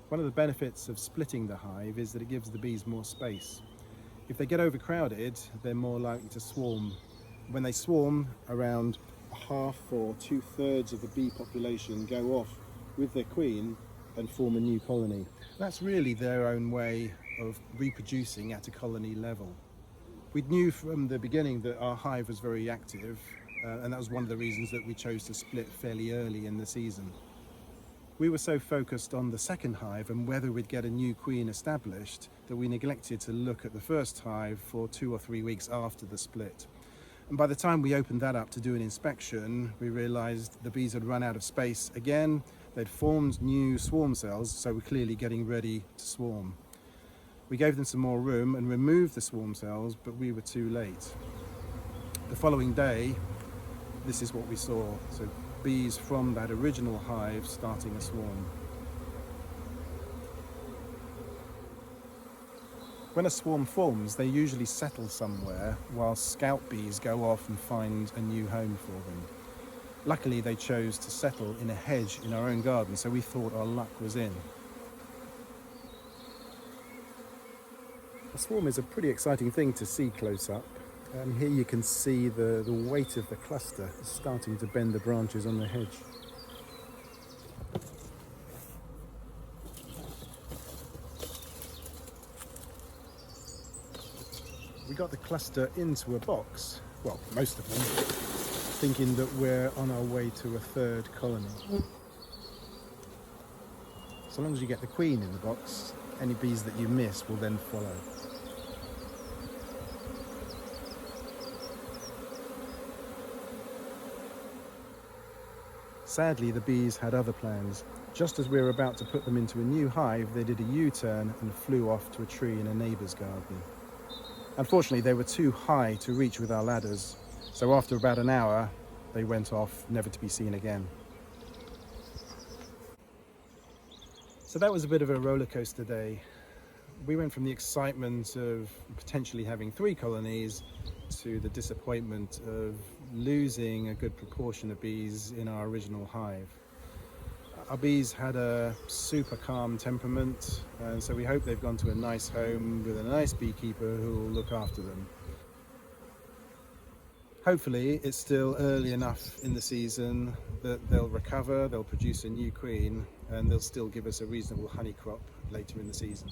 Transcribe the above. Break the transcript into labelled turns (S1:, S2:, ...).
S1: One of the benefits of splitting the hive is that it gives the bees more space. If they get overcrowded, they're more likely to swarm. When they swarm, around half or 2/3 of the bee population go off with their queen and form a new colony. That's really their own way of reproducing at a colony level. We knew from the beginning that our hive was very active, and that was one of the reasons that we chose to split fairly early in the season. We were so focused on the second hive and whether we'd get a new queen established that we neglected to look at the first hive for 2 or 3 weeks after the split. And by the time we opened that up to do an inspection, we realized the bees had run out of space again. They'd formed new swarm cells, so we're clearly getting ready to swarm. We gave them some more room and removed the swarm cells, but we were too late. The following day, this is what we saw. So bees from that original hive starting a swarm. When a swarm forms, they usually settle somewhere while scout bees go off and find a new home for them. Luckily, they chose to settle in a hedge in our own garden, so we thought our luck was in. A swarm is a pretty exciting thing to see close up. Here you can see the weight of the cluster starting to bend the branches on the hedge. We got the cluster into a box, well, most of them, thinking that we're on our way to a third colony. So long as you get the queen in the box, any bees that you miss will then follow. Sadly, the bees had other plans. Just as we were about to put them into a new hive, they did a U-turn and flew off to a tree in a neighbour's garden. Unfortunately, they were too high to reach with our ladders, so after about an hour, they went off, never to be seen again. So that was a bit of a roller coaster day. We went from the excitement of potentially having 3 colonies to the disappointment of losing a good proportion of bees in our original hive. Our bees had a super calm temperament, and so we hope they've gone to a nice home with a nice beekeeper who will look after them. Hopefully it's still early enough in the season that they'll recover, they'll produce a new queen, and they'll still give us a reasonable honey crop later in the season.